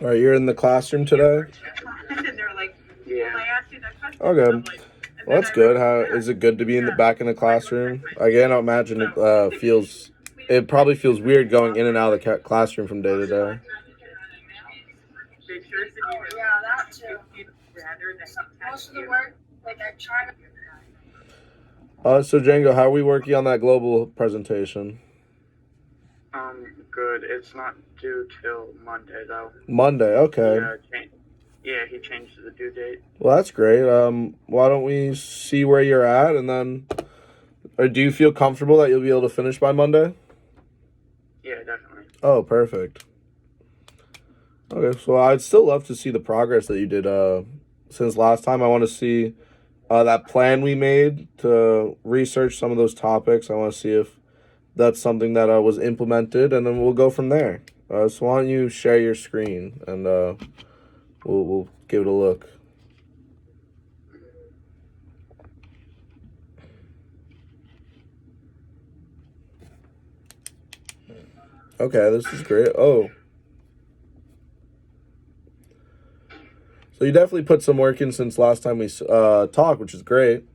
All right, you're in the classroom today? Yeah. Okay. Well, that's good. How is it good to be in the back in the classroom? Again, I imagine it probably feels weird going in and out of the classroom from day to day. Yeah, that too. Most of the work, like I try to. So Django, how are we working on that global presentation? Good. It's not due till Monday though. Monday, okay. Yeah, he changed the due date. Well, that's great. Why don't we see where you're at, and then, or do you feel comfortable that you'll be able to finish by Monday? Yeah, definitely. Oh, perfect. Okay, so I'd still love to see the progress that you did since last time. I want to see that plan we made to research some of those topics. I want to see if that's something that was implemented, and then we'll go from there. So why don't you share your screen, and we'll give it a look. Okay, this is great. Oh. So you definitely put some work in since last time we talked, which is great.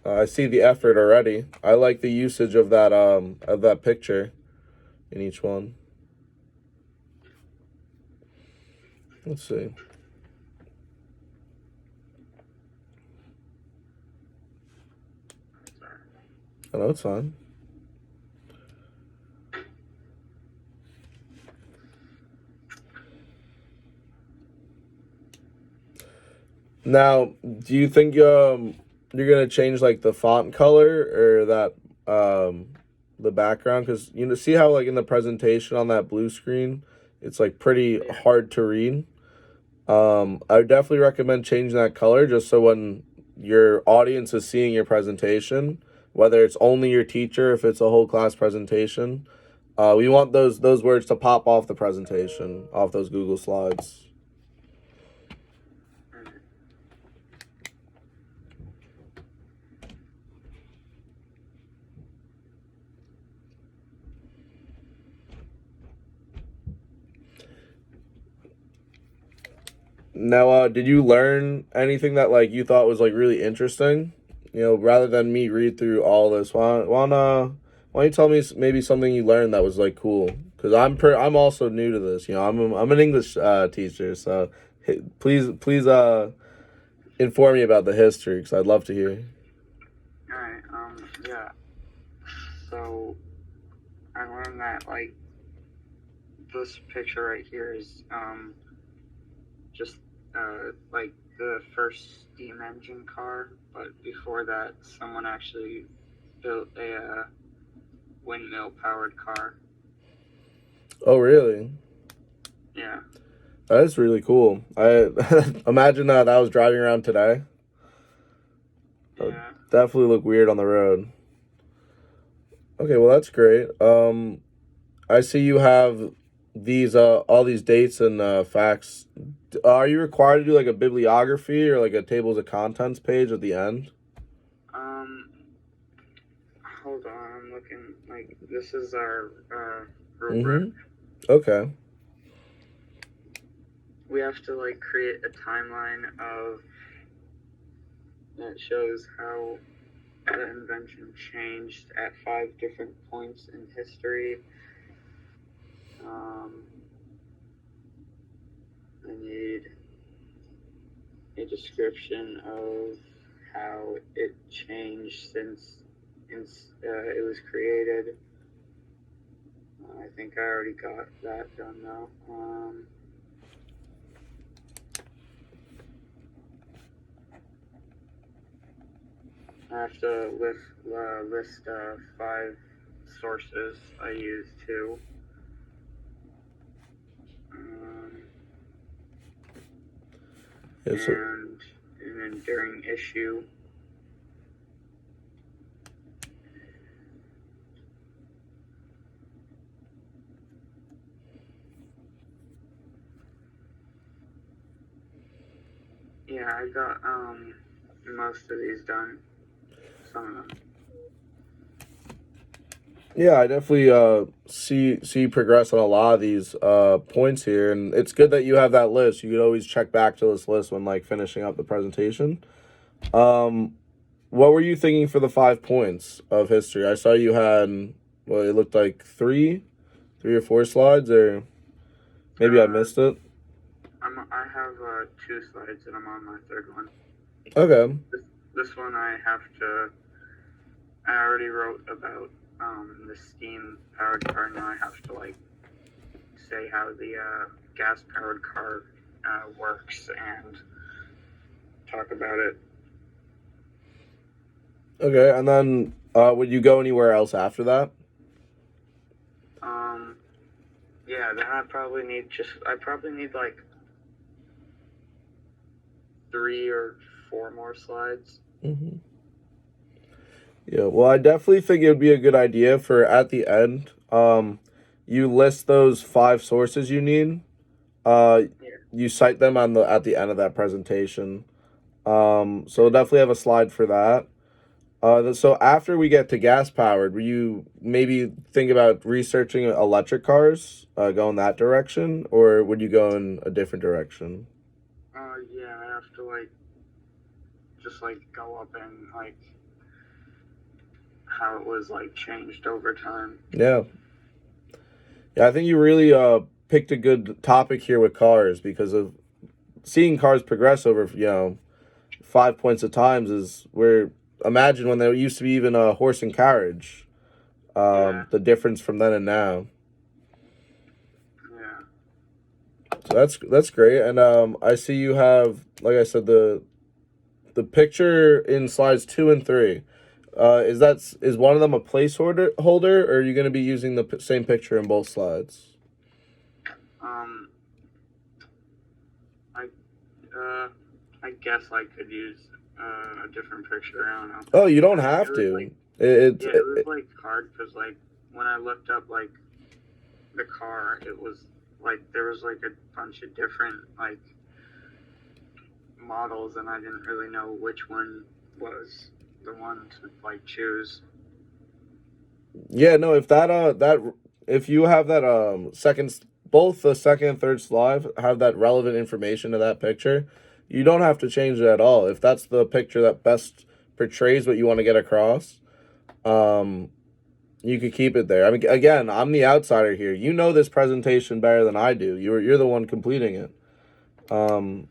I see the effort already. I like the usage of that picture in each one. Let's see. I know it's fine. Now, do you think you're gonna change like the font color or that the background? Because see how like in the presentation on that blue screen, it's like pretty hard to read. I would definitely recommend changing that color just so when your audience is seeing your presentation, whether it's only your teacher, if it's a whole class presentation, we want those words to pop off the presentation, off those Google Slides. Now, did you learn anything that like you thought was like really interesting? Rather than me read through all this, why don't you tell me maybe something you learned that was like cool? Because I'm also new to this. I'm an English teacher, so please inform me about the history because I'd love to hear. All right. Yeah. So I learned that like this picture right here is just like the first steam engine car, but before that, someone actually built a windmill powered car. Oh, really? Yeah. That is really cool. I imagine that I was driving around today. That would definitely look weird on the road. Okay, well that's great. I see you have these all these dates and facts. Are you required to do like a bibliography or like a tables of contents page at the end? Hold on, I'm looking. Like this is our rubric. Okay. We have to like create a timeline that shows how the invention changed at 5 different points in history. I need a description of how it changed since it was created. I think I already got that done now. I have to list 5 sources I use too. And then during issue. Yeah, I got most of these done. Some of them. Yeah, I definitely see you progress on a lot of these points here, and it's good that you have that list. You could always check back to this list when like finishing up the presentation. Um, what were you thinking for the 5 points of history? I saw you had, well, it looked like three or four slides, or maybe I Uh, missed it. I have 2 slides and I'm on my third one. Okay. This one I already wrote about the steam powered car. Now I have to like say how the gas powered car works and talk about it. Okay, and then would you go anywhere else after that? Yeah, then I probably need like 3 or 4 more slides. Mm-hmm. Yeah, well, I definitely think it would be a good idea for at the end, you list those 5 sources you need. Yeah. You cite them on the at the end of that presentation. So we'll definitely have a slide for that. So after we get to gas powered, will you maybe think about researching electric cars, going that direction, or would you go in a different direction? Yeah, I have to like just like go up and like how it was like changed over time. Yeah. Yeah, I think you really picked a good topic here with cars because of seeing cars progress over 5 points of times is where imagine when there used to be even a horse and carriage, Yeah, the difference from then and now. yeah. So that's great, and I see you have, like I said, the picture in slides 2 and 3. Is one of them a placeholder holder, or are you going to be using the same picture in both slides? Um, I I guess I could use a different picture. I don't know. Oh, you don't It have was to. like it was It like hard because like when I looked up like the car, it was like there was like a bunch of different like models, and I didn't really know which one was the one to like choose. Yeah, no, if you have that both the second and third slide have that relevant information to that picture, you don't have to change it at all. If that's the picture that best portrays what you want to get across, um you could keep it there. I mean, again, I'm the outsider here. You know this presentation better than I do. You're the one completing it. Um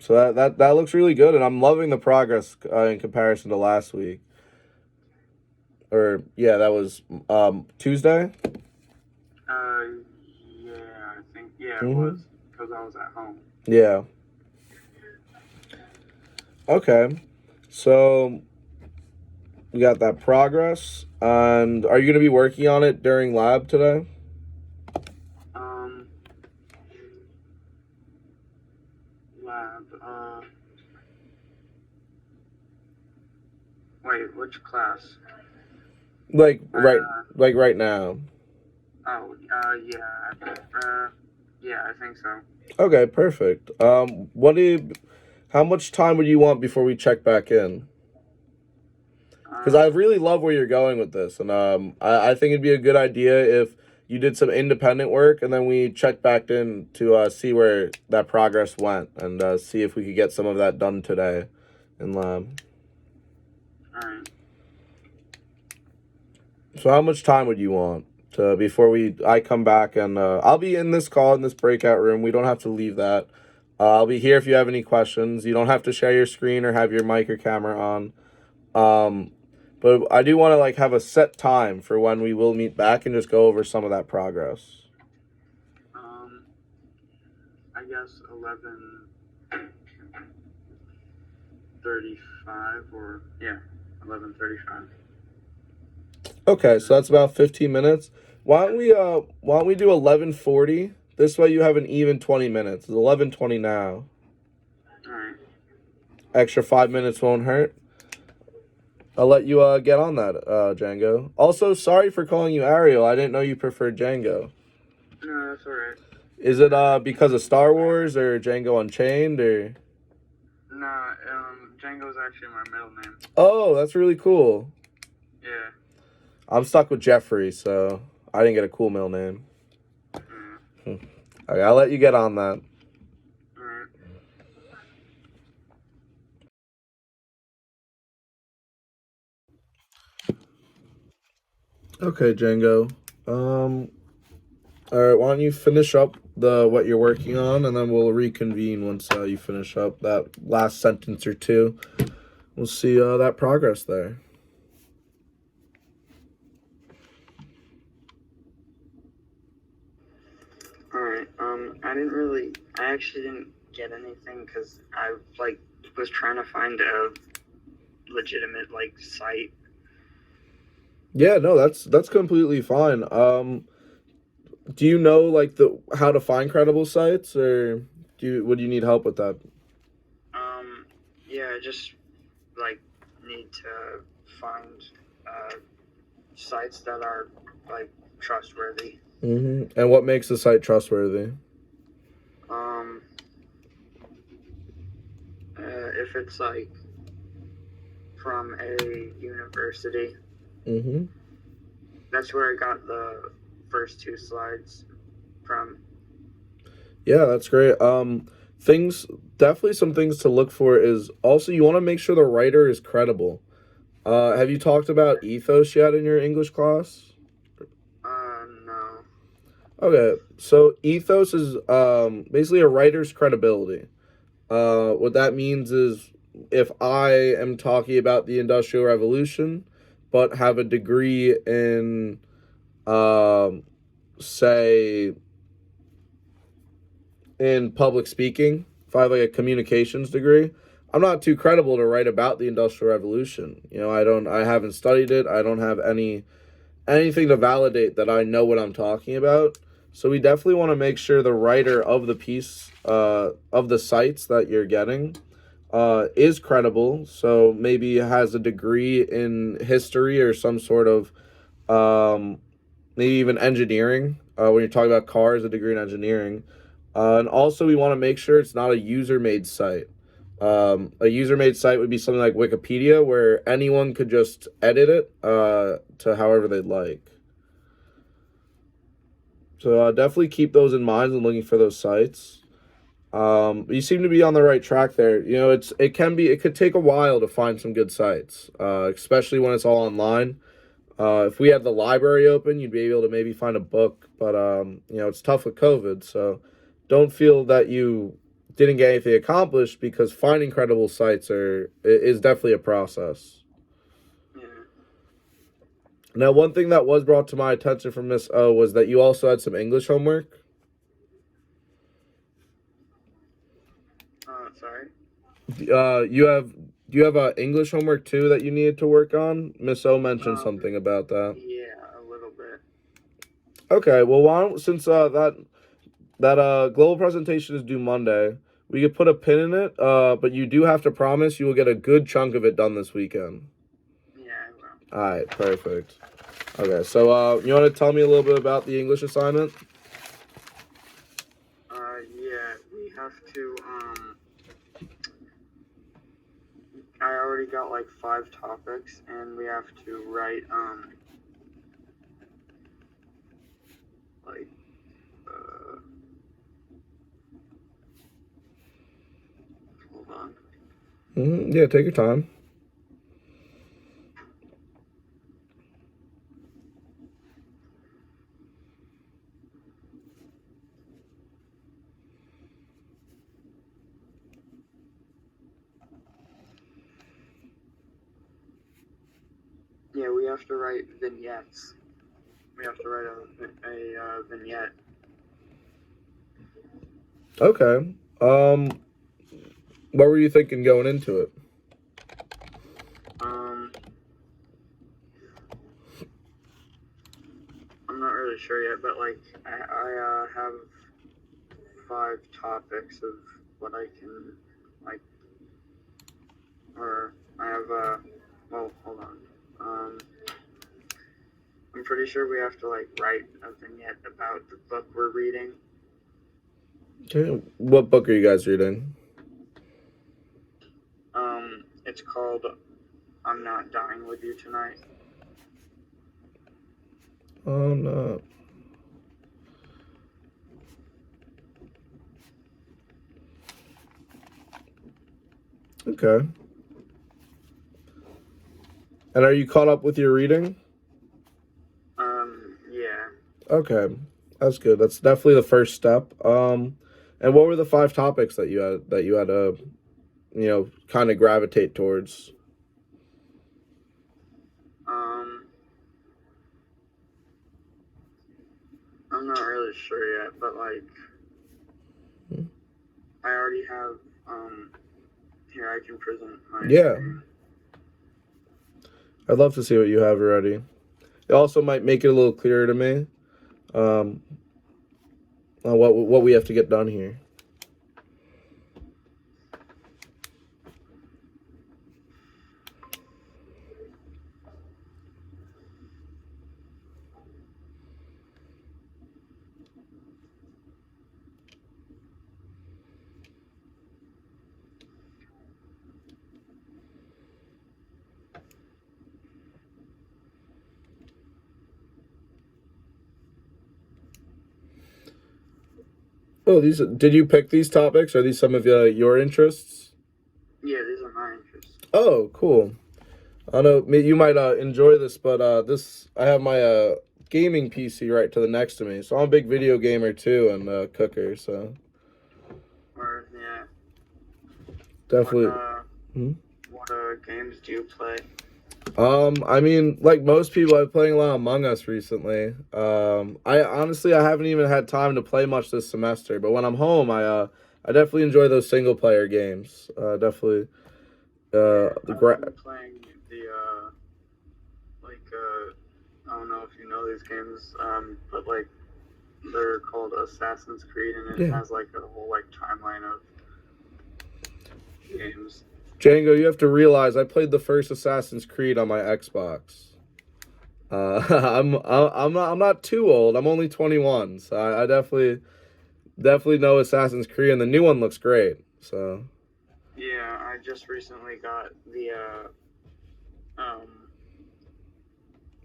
so that looks really good, and I'm loving the progress in comparison to last week. Or yeah, that was Tuesday. Uh, yeah, I think it Mm-hmm. was because I was at home. Yeah. Okay. So we got that progress. And are you going to be working on it during lab today? Um, lab. Wait, which class? Like right Uh, like right now. oh, yeah. Yeah, I think so. Okay, perfect. How much time would you want before we check back in? Because I Um, really love where you're going with this, and I think it'd be a good idea if you did some independent work and then we check back in to see where that progress went and see if we could get some of that done today in lab. alright. So how much time would you want to before I come back, and I'll be in this call in this breakout room. We don't have to leave that. I'll be here if you have any questions. You don't have to share your screen or have your mic or camera on. Um, but I do want to like have a set time for when we will meet back and just go over some of that progress. Um, I guess 11:35 or yeah, 11:35. Okay, so that's about 15 minutes. Why don't we do 11:40? This way you have an even 20 minutes. It's 11:20 now. Alright. Extra 5 minutes won't hurt. I'll let you get on that, Django. Also, sorry for calling you Ariel. I didn't know you preferred Django. No, that's alright. Is it because of Star Wars or Django Unchained or? No, Django's actually my middle name. Oh, that's really cool. Yeah. I'm stuck with Jeffrey, so I didn't get a cool middle name. Mm. Okay, I'll let you get on that. Alright. Okay, Django. All right, why don't you finish up what you're working on, and then we'll reconvene once you finish up that last sentence or two. We'll see that progress there. Alright, I actually didn't get anything because I, like, was trying to find a legitimate, like, site. Yeah, no, that's completely fine. Do you know like how to find credible sites, or would you need help with that? Yeah, I just, like, need to find, uh, sites that are, like, trustworthy. Mm-hmm. And what makes the site trustworthy? Um, if it's, like, from a university, Mm-hmm. that's where I got the first two slides from. Yeah, that's great. Things definitely some things to look for is also you want to make sure the writer is credible. Have you talked about ethos yet in your English class? No. Okay, so ethos is basically a writer's credibility. What that means is if I am talking about the Industrial Revolution, but have a degree in, um, say, in public speaking, if I have like a communications degree, I'm not too credible to write about the Industrial Revolution. I haven't studied it. I don't have anything to validate that I know what I'm talking about. So we definitely want to make sure the writer of the piece, of the sites that you're getting, is credible. So maybe has a degree in history or some sort of, maybe even engineering. When you're talking about cars, a degree in engineering. And also, we want to make sure it's not a user-made site. A user-made site would be something like Wikipedia, where anyone could just edit it to however they'd like. So definitely keep those in mind when looking for those sites. You seem to be on the right track there. It could take a while to find some good sites, especially when it's all online. If we had the library open, you'd be able to maybe find a book, but it's tough with COVID, so don't feel that you didn't get anything accomplished because finding credible sites is definitely a process. Yeah. Now, one thing that was brought to my attention from Miss O was that you also had some English homework. Sorry. Do you have English homework too that you needed to work on? Miss O mentioned Um, something about that. yeah, a little bit. Okay, well, since that global presentation is due Monday, we could put a pin in it. But you do have to promise you will get a good chunk of it done this weekend. Yeah, I will. All right, perfect. Okay, so you want to tell me a little bit about the English assignment? Yeah, we have to, I already got like 5 topics, and we have to write, like, hold on. Mm-hmm. Yeah, take your time. Yeah, we have to write vignettes. We have to write a vignette. Okay. What were you thinking going into it? I'm not really sure yet, but like I have 5 topics of what I can, like, or I have well, hold on. I'm pretty sure we have to like write a vignette about the book we're reading. Okay. What book are you guys reading? It's called "I'm Not Dying with You Tonight." Oh no. Okay. And are you caught up with your reading? Yeah. Okay. That's good. That's definitely the first step. And what were the 5 topics that you had to, kind of gravitate towards? I'm not really sure yet, but like, I already have, here I can present my Yeah. screen. I'd love to see what you have already. It also might make it a little clearer to me, on what we have to get done here. Oh, did you pick these topics? Are these some of your interests? Yeah, these are my interests. Oh, cool. I know you might enjoy this, but I have my gaming PC right to the next to me, so I'm a big video gamer too and cooker, so Or, yeah. definitely. What games do you play? I mean, like most people, I've been playing a lot of Among Us recently. I honestly I haven't even had time to play much this semester, but when I'm home, I definitely enjoy those single player games. Definitely. I've been playing the I don't know if you know these games, but like they're called Assassin's Creed, and it has like a whole like timeline of games. Django, you have to realize I played the first Assassin's Creed on my Xbox. I'm not too old. I'm only 21, so I definitely know Assassin's Creed, and the new one looks great. So yeah, I just recently got the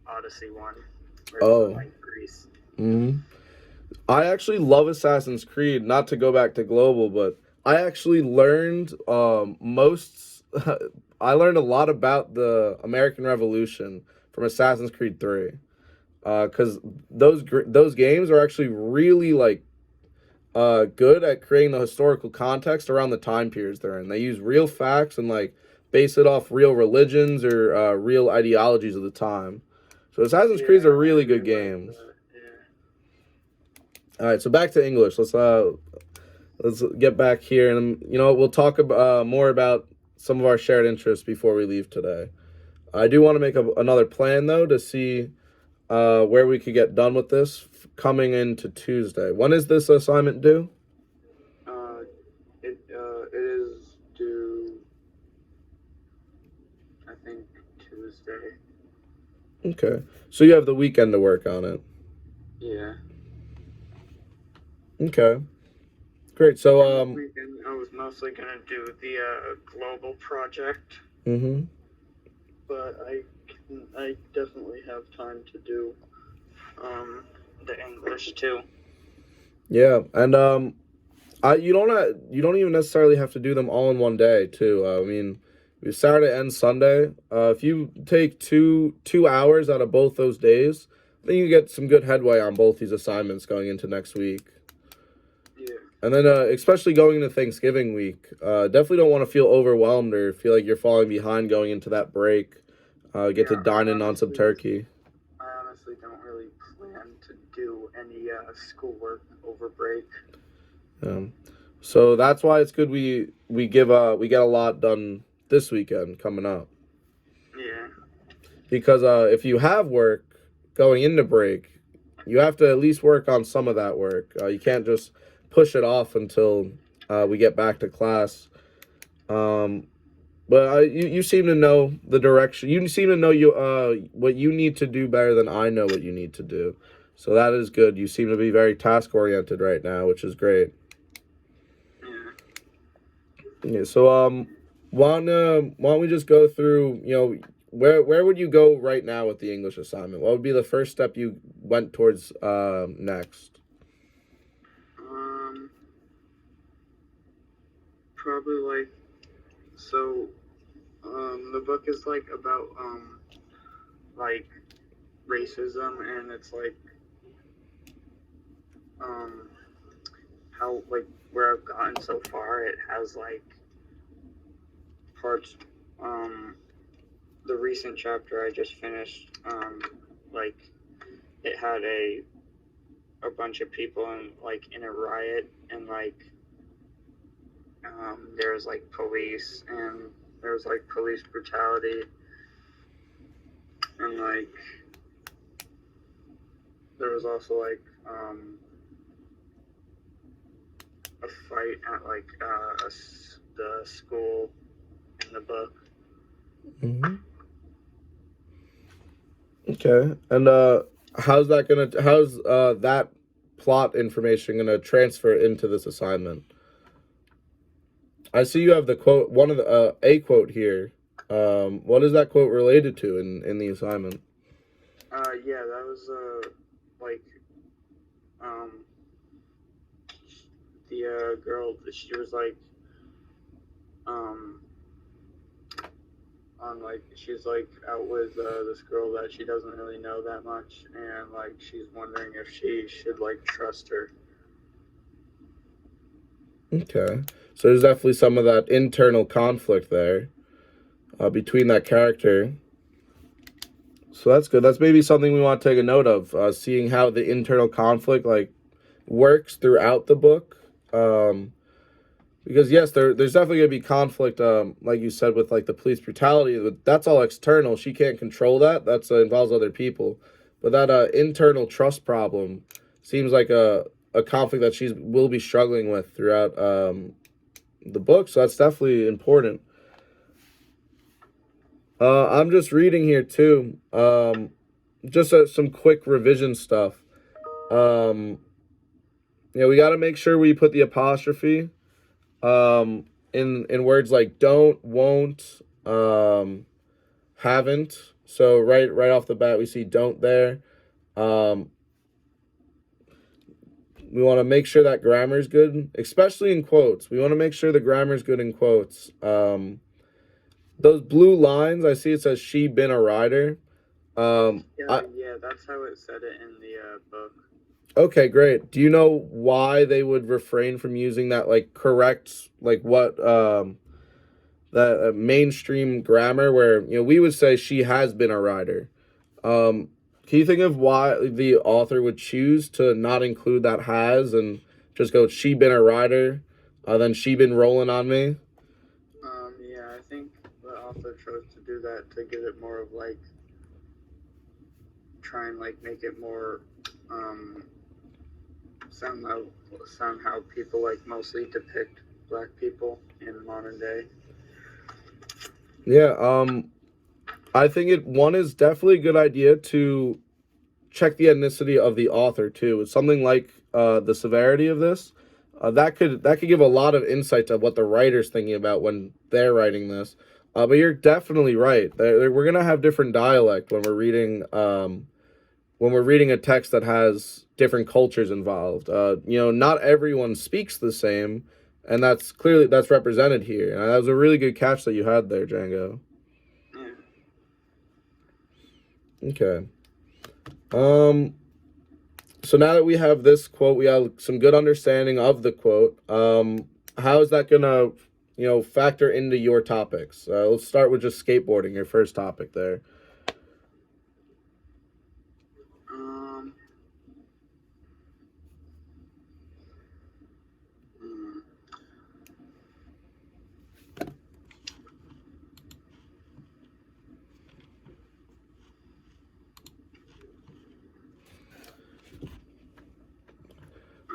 Odyssey one. Oh. Like Greece. I actually love Assassin's Creed. Not to go back to global, but I actually learned I learned a lot about the American Revolution from Assassin's Creed 3. Because those games are actually really like good at creating the historical context around the time periods they're in. They use real facts and like base it off real religions or real ideologies of the time. So Assassin's Creed are really good games. All right, so back to English. Let's get back here, and we'll talk about more about some of our shared interests before we leave today. I do want to make another plan though to see where we could get done with this coming into Tuesday. When is this assignment due? It is due, I think, Tuesday. Okay, so you have the weekend to work on it. Yeah. Okay. Great. So weekend I was mostly gonna do the global project. But I definitely have time to do the English too. Yeah, and you don't even necessarily have to do them all in one day too. I mean, Saturday and Sunday. If you take two hours out of both those days, then you get some good headway on both these assignments going into next week. Yeah. And then, especially going into Thanksgiving week, definitely don't want to feel overwhelmed or feel like you're falling behind going into that break. Get to dine in on some turkey. I honestly don't really plan to do any schoolwork over break. So that's why it's good we get a lot done this weekend coming up. Yeah. Because if you have work going into break, you have to at least work on some of that work. You can't just push it off until we get back to class. But you seem to know the direction. You seem to know what you need to do better than I know what you need to do. So that is good. You seem to be very task oriented right now, which is great. Yeah. So why don't we just go through where would you go right now with the English assignment? What would be the first step you went towards next? Probably like so. The book is like about like racism, and it's like how like where I've gotten so far. It has like parts. The recent chapter I just finished. Like it had a bunch of people in a riot, and like there was like police, and there was like police brutality, and like there was also like a fight at like the school in the book. Mm-hmm. Okay, and how's that plot information gonna transfer into this assignment? I see you have the quote, one of the a quote here. What is that quote related to in the assignment? Yeah, that was like the girl. She was like on like she's like out with this girl that she doesn't really know that much, and like she's wondering if she should like trust her. Okay, so there's definitely some of that internal conflict there between that character. So that's good. That's maybe something we want to take a note of, seeing how the internal conflict like works throughout the book. Because yes, there's definitely gonna be conflict, like you said, with like the police brutality. But that's all external. She can't control that. That's involves other people. But that internal trust problem seems like a conflict that she will be struggling with throughout the book. So that's definitely important. I'm just reading here too. Just some quick revision stuff. We got to make sure we put the apostrophe in words like don't, won't, haven't. So right off the bat, we see don't there. We want to make sure that grammar is good, especially in quotes. We want to make sure the grammar is good in quotes. Those blue lines, I see it says she been a rider. Yeah, that's how it said it in the book. Okay, great. Do you know why they would refrain from using that like correct, like what that mainstream grammar where we would say she has been a rider? Can you think of why the author would choose to not include that has and just go she been a rider, then she been rolling on me? Yeah, I think the author chose to do that to give it more of like try and like make it more sound how people like mostly depict black people in modern day. Yeah, I think one is definitely a good idea to check the ethnicity of the author too. It's something like the severity of this. That could give a lot of insight to what the writer's thinking about when they're writing this. But you're definitely right. We're gonna have different dialect when we're reading a text that has different cultures involved. Not everyone speaks the same, and that's represented here. And that was a really good catch that you had there, Django. Okay. So now that we have this quote, we have some good understanding of the quote. How is that gonna, factor into your topics? Let's start with just skateboarding, your first topic there.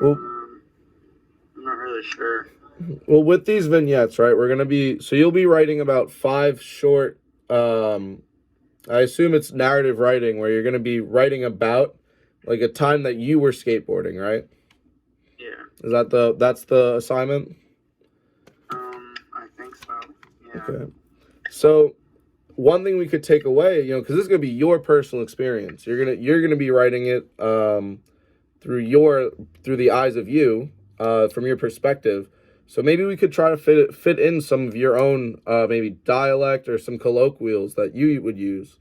Well, I'm not really sure. Well, with these vignettes, right, you'll be writing about 5 short, I assume it's narrative writing, where you're going to be writing about, like, a time that you were skateboarding, right? Yeah. Is that's the assignment? I think so, yeah. Okay. So, one thing we could take away, because this is gonna be your personal experience. You're gonna be writing it through the eyes of you, from your perspective. So maybe we could try to fit in some of your own maybe dialect or some colloquials that you would use.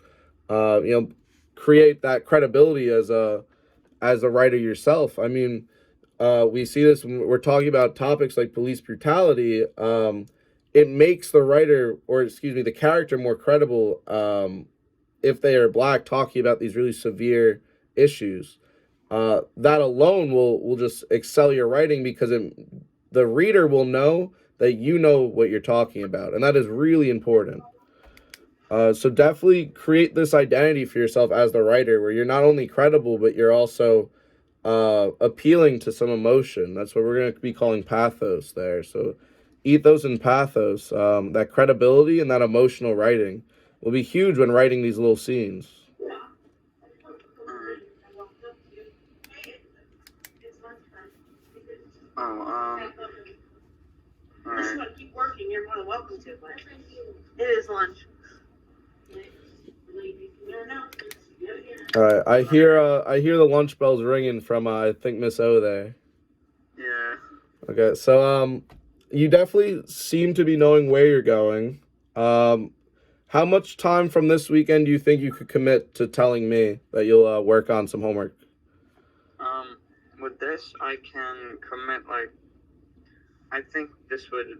Create that credibility as a writer yourself. I mean, we see this when we're talking about topics like police brutality. It makes the writer, or excuse me, the character more credible if they are black, talking about these really severe issues. That alone will just excel your writing, because the reader will know that you know what you're talking about, and that is really important. So definitely create this identity for yourself as the writer, where you're not only credible, but you're also appealing to some emotion. That's what we're going to be calling pathos there. So ethos and pathos, that credibility and that emotional writing will be huge when writing these little scenes. This is what keep working. You're more than welcome to, but it is lunch. All right, I hear the lunch bells ringing from I think Miss O there. Yeah. Okay, so you definitely seem to be knowing where you're going. How much time from this weekend do you think you could commit to telling me that you'll work on some homework? With this, I can commit, I think this would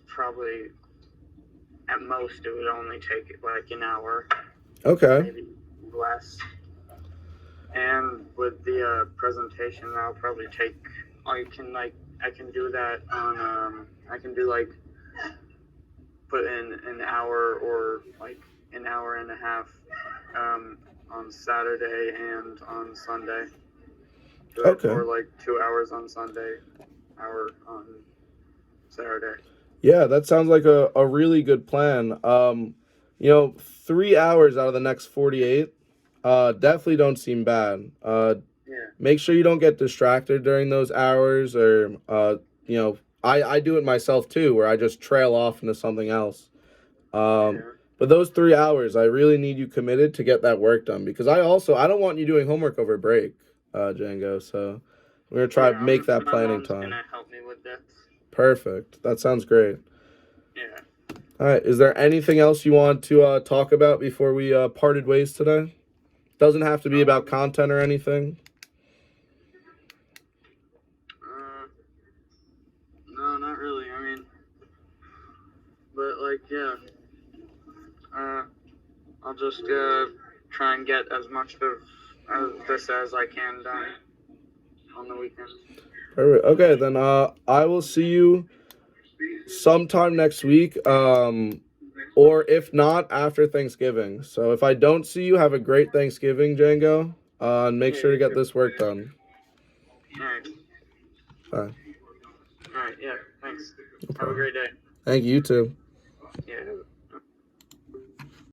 probably, at most, it would only take an hour. Okay. Maybe less. And with the presentation, that'll probably take, I can do that on, I can do put in an hour or an hour and a half on Saturday and on Sunday. Okay. Or 2 hours on Sunday, hour on Saturday. Yeah, that sounds like a really good plan. 3 hours out of the next 48 definitely don't seem bad. Yeah. Make sure you don't get distracted during those hours, or I do it myself too, where I just trail off into something else. But those 3 hours, I really need you committed to get that work done, because I don't want you doing homework over break, Django. So we're gonna try to make that planning mom's time. gonna help me with this. Perfect. That sounds great. Yeah. All right. Is there anything else you want to talk about before we parted ways today? Doesn't have to be about content or anything. No, not really. I mean, but yeah. I'll just try and get as much of this as I can done on the weekend. Perfect. Okay, then I will see you sometime next week, or if not, after Thanksgiving. So if I don't see you, have a great Thanksgiving, Django, and make sure to get this work done. All right. Bye. All right. Yeah. Thanks. Have a great day. Thank you, you too. Yeah.